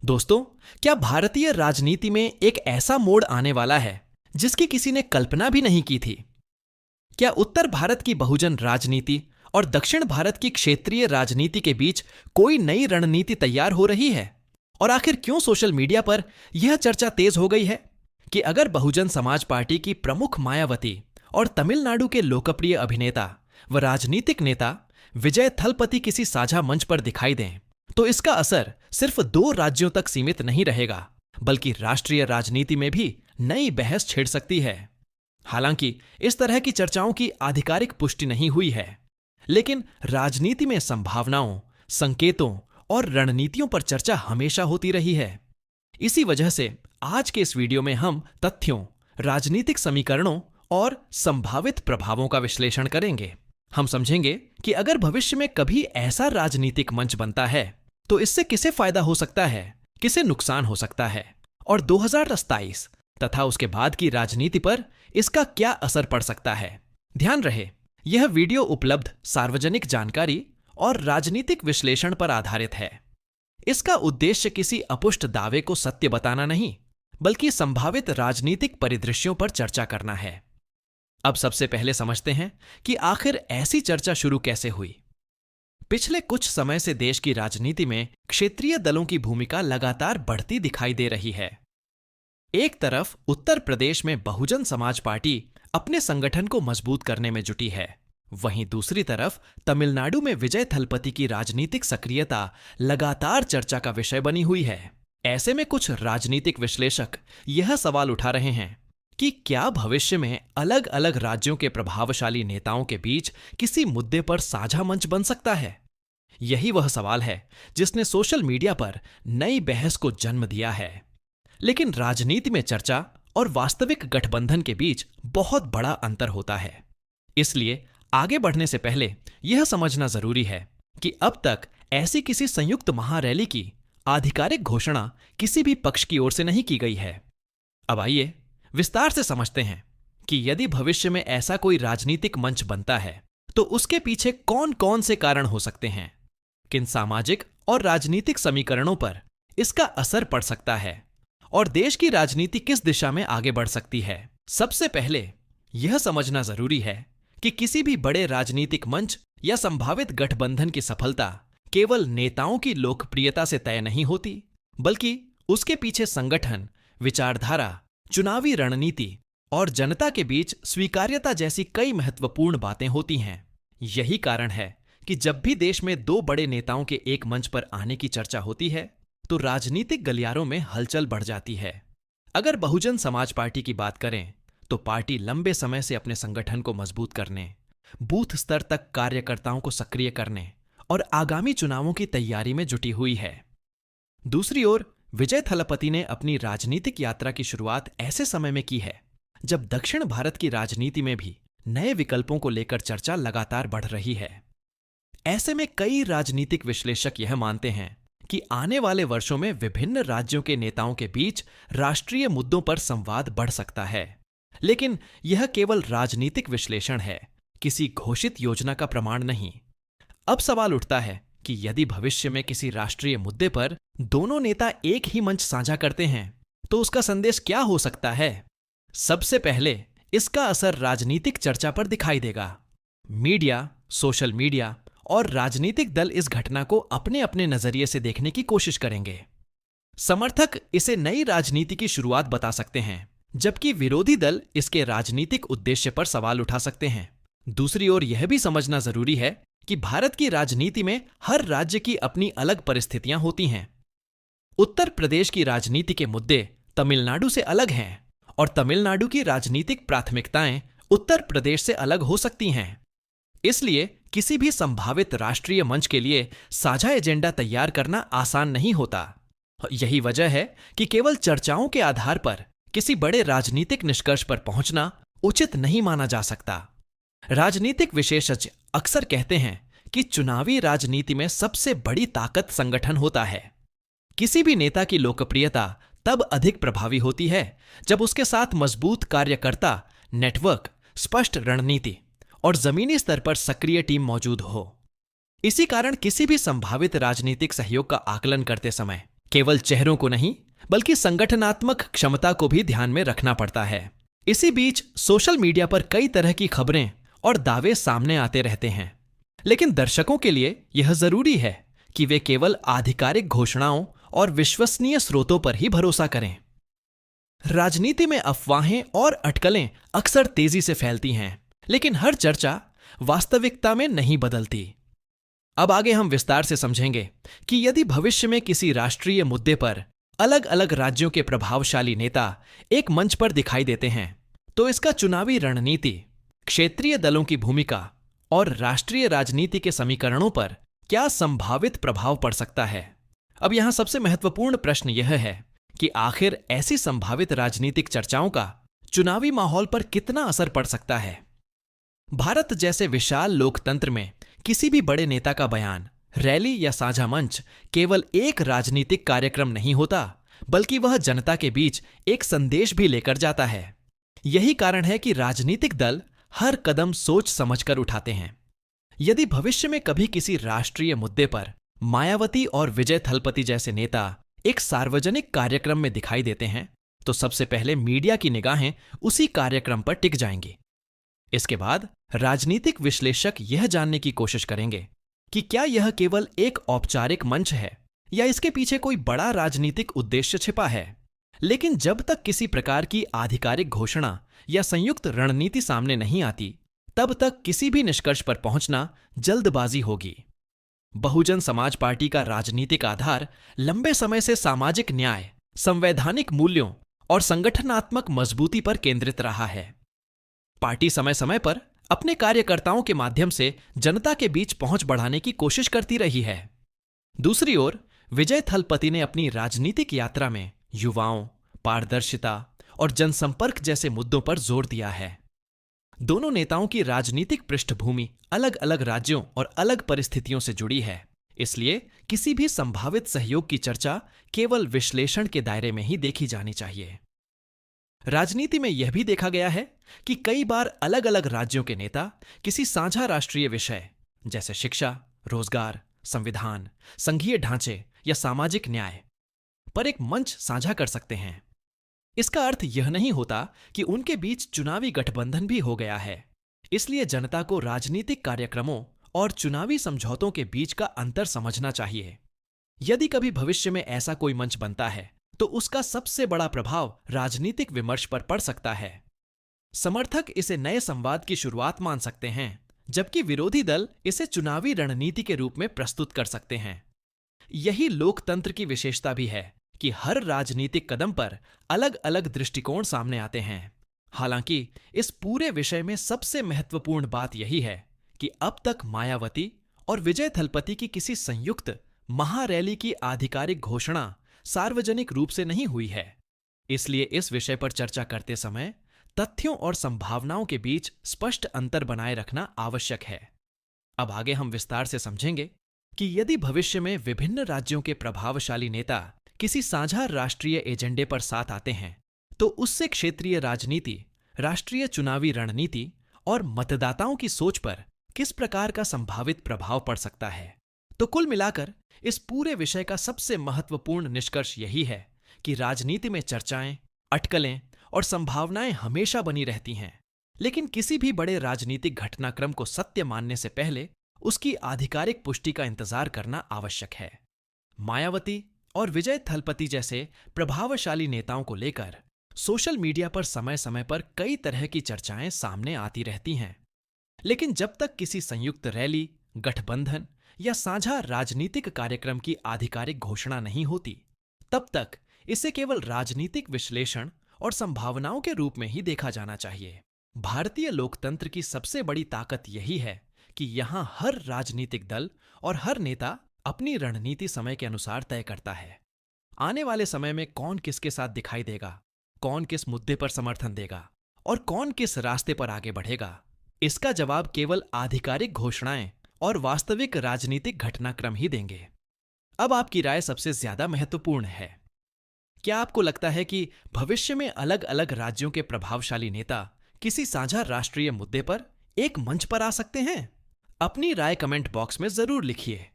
दोस्तों, क्या भारतीय राजनीति में एक ऐसा मोड़ आने वाला है जिसकी किसी ने कल्पना भी नहीं की थी? क्या उत्तर भारत की बहुजन राजनीति और दक्षिण भारत की क्षेत्रीय राजनीति के बीच कोई नई रणनीति तैयार हो रही है? और आखिर क्यों सोशल मीडिया पर यह चर्चा तेज हो गई है कि अगर बहुजन समाज पार्टी की प्रमुख मायावती और तमिलनाडु के लोकप्रिय अभिनेता व राजनीतिक नेता विजय थलपति किसी साझा मंच पर दिखाई दें, तो इसका असर सिर्फ 2 राज्यों तक सीमित नहीं रहेगा, बल्कि राष्ट्रीय राजनीति में भी नई बहस छेड़ सकती है। हालांकि इस तरह की चर्चाओं की आधिकारिक पुष्टि नहीं हुई है, लेकिन राजनीति में संभावनाओं, संकेतों और रणनीतियों पर चर्चा हमेशा होती रही है। इसी वजह से आज के इस वीडियो में हम तथ्यों, राजनीतिक समीकरणों और संभावित प्रभावों का विश्लेषण करेंगे। हम समझेंगे कि अगर भविष्य में कभी ऐसा राजनीतिक मंच बनता है तो इससे किसे फायदा हो सकता है, किसे नुकसान हो सकता है, और 2027 तथा उसके बाद की राजनीति पर इसका क्या असर पड़ सकता है। ध्यान रहे, यह वीडियो उपलब्ध सार्वजनिक जानकारी और राजनीतिक विश्लेषण पर आधारित है। इसका उद्देश्य किसी अपुष्ट दावे को सत्य बताना नहीं, बल्कि संभावित राजनीतिक परिदृश्यों पर चर्चा करना है। अब सबसे पहले समझते हैं कि आखिर ऐसी चर्चा शुरू कैसे हुई। पिछले कुछ समय से देश की राजनीति में क्षेत्रीय दलों की भूमिका लगातार बढ़ती दिखाई दे रही है। एक तरफ उत्तर प्रदेश में बहुजन समाज पार्टी अपने संगठन को मजबूत करने में जुटी है, वहीं दूसरी तरफ तमिलनाडु में विजय थलपति की राजनीतिक सक्रियता लगातार चर्चा का विषय बनी हुई है। ऐसे में कुछ राजनीतिक विश्लेषक यह सवाल उठा रहे हैं कि क्या भविष्य में अलग अलग राज्यों के प्रभावशाली नेताओं के बीच किसी मुद्दे पर साझा मंच बन सकता है। यही वह सवाल है जिसने सोशल मीडिया पर नई बहस को जन्म दिया है। लेकिन राजनीति में चर्चा और वास्तविक गठबंधन के बीच बहुत बड़ा अंतर होता है। इसलिए आगे बढ़ने से पहले यह समझना जरूरी है कि अब तक ऐसी किसी संयुक्त महारैली की आधिकारिक घोषणा किसी भी पक्ष की ओर से नहीं की गई है। अब आइए विस्तार से समझते हैं कि यदि भविष्य में ऐसा कोई राजनीतिक मंच बनता है तो उसके पीछे कौन कौन से कारण हो सकते हैं, किन सामाजिक और राजनीतिक समीकरणों पर इसका असर पड़ सकता है और देश की राजनीति किस दिशा में आगे बढ़ सकती है। सबसे पहले यह समझना जरूरी है कि किसी भी बड़े राजनीतिक मंच या संभावित गठबंधन की सफलता केवल नेताओं की लोकप्रियता से तय नहीं होती, बल्कि उसके पीछे संगठन, विचारधारा, चुनावी रणनीति और जनता के बीच स्वीकार्यता जैसी कई महत्वपूर्ण बातें होती हैं। यही कारण है कि जब भी देश में 2 बड़े नेताओं के एक मंच पर आने की चर्चा होती है तो राजनीतिक गलियारों में हलचल बढ़ जाती है। अगर बहुजन समाज पार्टी की बात करें तो पार्टी लंबे समय से अपने संगठन को मजबूत करने, बूथ स्तर तक कार्यकर्ताओं को सक्रिय करने और आगामी चुनावों की तैयारी में जुटी हुई है। दूसरी ओर विजय थलपति ने अपनी राजनीतिक यात्रा की शुरुआत ऐसे समय में की है जब दक्षिण भारत की राजनीति में भी नए विकल्पों को लेकर चर्चा लगातार बढ़ रही है। ऐसे में कई राजनीतिक विश्लेषक यह मानते हैं कि आने वाले वर्षों में विभिन्न राज्यों के नेताओं के बीच राष्ट्रीय मुद्दों पर संवाद बढ़ सकता है। लेकिन यह केवल राजनीतिक विश्लेषण है, किसी घोषित योजना का प्रमाण नहीं। अब सवाल उठता है कि यदि भविष्य में किसी राष्ट्रीय मुद्दे पर दोनों नेता एक ही मंच साझा करते हैं तो उसका संदेश क्या हो सकता है। सबसे पहले इसका असर राजनीतिक चर्चा पर दिखाई देगा। मीडिया, सोशल मीडिया और राजनीतिक दल इस घटना को अपने अपने नजरिए से देखने की कोशिश करेंगे। समर्थक इसे नई राजनीति की शुरुआत बता सकते हैं, जबकि विरोधी दल इसके राजनीतिक उद्देश्य पर सवाल उठा सकते हैं। दूसरी ओर यह भी समझना जरूरी है कि भारत की राजनीति में हर राज्य की अपनी अलग परिस्थितियां होती हैं। उत्तर प्रदेश की राजनीति के मुद्दे तमिलनाडु से अलग हैं और तमिलनाडु की राजनीतिक प्राथमिकताएं उत्तर प्रदेश से अलग हो सकती हैं। इसलिए किसी भी संभावित राष्ट्रीय मंच के लिए साझा एजेंडा तैयार करना आसान नहीं होता। यही वजह है कि केवल चर्चाओं के आधार पर किसी बड़े राजनीतिक निष्कर्ष पर पहुंचना उचित नहीं माना जा सकता। राजनीतिक विशेषज्ञ अक्सर कहते हैं कि चुनावी राजनीति में सबसे बड़ी ताकत संगठन होता है। किसी भी नेता की लोकप्रियता तब अधिक प्रभावी होती है जब उसके साथ मजबूत कार्यकर्ता, नेटवर्क, स्पष्ट रणनीति और जमीनी स्तर पर सक्रिय टीम मौजूद हो। इसी कारण किसी भी संभावित राजनीतिक सहयोग का आकलन करते समय केवल चेहरों को नहीं बल्कि संगठनात्मक क्षमता को भी ध्यान में रखना पड़ता है। इसी बीच सोशल मीडिया पर कई तरह की खबरें और दावे सामने आते रहते हैं, लेकिन दर्शकों के लिए यह जरूरी है कि वे केवल आधिकारिक घोषणाओं और विश्वसनीय स्रोतों पर ही भरोसा करें। राजनीति में अफवाहें और अटकलें अक्सर तेजी से फैलती हैं, लेकिन हर चर्चा वास्तविकता में नहीं बदलती। अब आगे हम विस्तार से समझेंगे कि यदि भविष्य में किसी राष्ट्रीय मुद्दे पर अलग अलग राज्यों के प्रभावशाली नेता एक मंच पर दिखाई देते हैं, तो इसका चुनावी रणनीति, क्षेत्रीय दलों की भूमिका और राष्ट्रीय राजनीति के समीकरणों पर क्या संभावित प्रभाव पड़ सकता है। अब यहां सबसे महत्वपूर्ण प्रश्न यह है कि आखिर ऐसी संभावित राजनीतिक चर्चाओं का चुनावी माहौल पर कितना असर पड़ सकता है। भारत जैसे विशाल लोकतंत्र में किसी भी बड़े नेता का बयान, रैली या साझा मंच केवल एक राजनीतिक कार्यक्रम नहीं होता, बल्कि वह जनता के बीच एक संदेश भी लेकर जाता है। यही कारण है कि राजनीतिक दल हर कदम सोच समझकर उठाते हैं। यदि भविष्य में कभी किसी राष्ट्रीय मुद्दे पर मायावती और विजय थलपति जैसे नेता एक सार्वजनिक कार्यक्रम में दिखाई देते हैं, तो सबसे पहले मीडिया की निगाहें उसी कार्यक्रम पर टिक जाएंगी। इसके बाद राजनीतिक विश्लेषक यह जानने की कोशिश करेंगे कि क्या यह केवल एक औपचारिक मंच है या इसके पीछे कोई बड़ा राजनीतिक उद्देश्य छिपा है। लेकिन जब तक किसी प्रकार की आधिकारिक घोषणा या संयुक्त रणनीति सामने नहीं आती, तब तक किसी भी निष्कर्ष पर पहुंचना जल्दबाजी होगी। बहुजन समाज पार्टी का राजनीतिक आधार लंबे समय से सामाजिक न्याय, संवैधानिक मूल्यों और संगठनात्मक मजबूती पर केंद्रित रहा है। पार्टी समय समय पर अपने कार्यकर्ताओं के माध्यम से जनता के बीच पहुंच बढ़ाने की कोशिश करती रही है। दूसरी ओर विजय थलपति ने अपनी राजनीतिक यात्रा में युवाओं, पारदर्शिता और जनसंपर्क जैसे मुद्दों पर जोर दिया है। दोनों नेताओं की राजनीतिक पृष्ठभूमि अलग अलग राज्यों और अलग परिस्थितियों से जुड़ी है, इसलिए किसी भी संभावित सहयोग की चर्चा केवल विश्लेषण के दायरे में ही देखी जानी चाहिए। राजनीति में यह भी देखा गया है कि कई बार अलग अलग राज्यों के नेता किसी साझा राष्ट्रीय विषय जैसे शिक्षा, रोजगार, संविधान, संघीय ढांचे या सामाजिक न्याय पर एक मंच साझा कर सकते हैं। इसका अर्थ यह नहीं होता कि उनके बीच चुनावी गठबंधन भी हो गया है। इसलिए जनता को राजनीतिक कार्यक्रमों और चुनावी समझौतों के बीच का अंतर समझना चाहिए। यदि कभी भविष्य में ऐसा कोई मंच बनता है, तो उसका सबसे बड़ा प्रभाव राजनीतिक विमर्श पर पड़ सकता है। समर्थक इसे नए संवाद की शुरुआत मान सकते हैं, जबकि विरोधी दल इसे चुनावी रणनीति के रूप में प्रस्तुत कर सकते हैं। यही लोकतंत्र की विशेषता भी है कि हर राजनीतिक कदम पर अलग अलग दृष्टिकोण सामने आते हैं। हालांकि इस पूरे विषय में सबसे महत्वपूर्ण बात यही है कि अब तक मायावती और विजय थलपति की किसी संयुक्त महारैली की आधिकारिक घोषणा सार्वजनिक रूप से नहीं हुई है। इसलिए इस विषय पर चर्चा करते समय तथ्यों और संभावनाओं के बीच स्पष्ट अंतर बनाए रखना आवश्यक है। अब आगे हम विस्तार से समझेंगे कि यदि भविष्य में विभिन्न राज्यों के प्रभावशाली नेता किसी साझा राष्ट्रीय एजेंडे पर साथ आते हैं, तो उससे क्षेत्रीय राजनीति, राष्ट्रीय चुनावी रणनीति और मतदाताओं की सोच पर किस प्रकार का संभावित प्रभाव पड़ सकता है। तो कुल मिलाकर इस पूरे विषय का सबसे महत्वपूर्ण निष्कर्ष यही है कि राजनीति में चर्चाएं, अटकलें और संभावनाएं हमेशा बनी रहती हैं, लेकिन किसी भी बड़े राजनीतिक घटनाक्रम को सत्य मानने से पहले उसकी आधिकारिक पुष्टि का इंतजार करना आवश्यक है। मायावती और विजय थलपति जैसे प्रभावशाली नेताओं को लेकर सोशल मीडिया पर समय समय पर कई तरह की चर्चाएं सामने आती रहती हैं, लेकिन जब तक किसी संयुक्त रैली, गठबंधन या साझा राजनीतिक कार्यक्रम की आधिकारिक घोषणा नहीं होती, तब तक इसे केवल राजनीतिक विश्लेषण और संभावनाओं के रूप में ही देखा जाना चाहिए। भारतीय लोकतंत्र की सबसे बड़ी ताकत यही है कि यहाँ हर राजनीतिक दल और हर नेता अपनी रणनीति समय के अनुसार तय करता है। आने वाले समय में कौन किसके साथ दिखाई देगा, कौन किस मुद्दे पर समर्थन देगा और कौन किस रास्ते पर आगे बढ़ेगा, इसका जवाब केवल आधिकारिक घोषणाएं और वास्तविक राजनीतिक घटनाक्रम ही देंगे। अब आपकी राय सबसे ज्यादा महत्वपूर्ण है। क्या आपको लगता है कि भविष्य में अलग अलग राज्यों के प्रभावशाली नेता किसी साझा राष्ट्रीय मुद्दे पर एक मंच पर आ सकते हैं? अपनी राय कमेंट बॉक्स में जरूर लिखिए।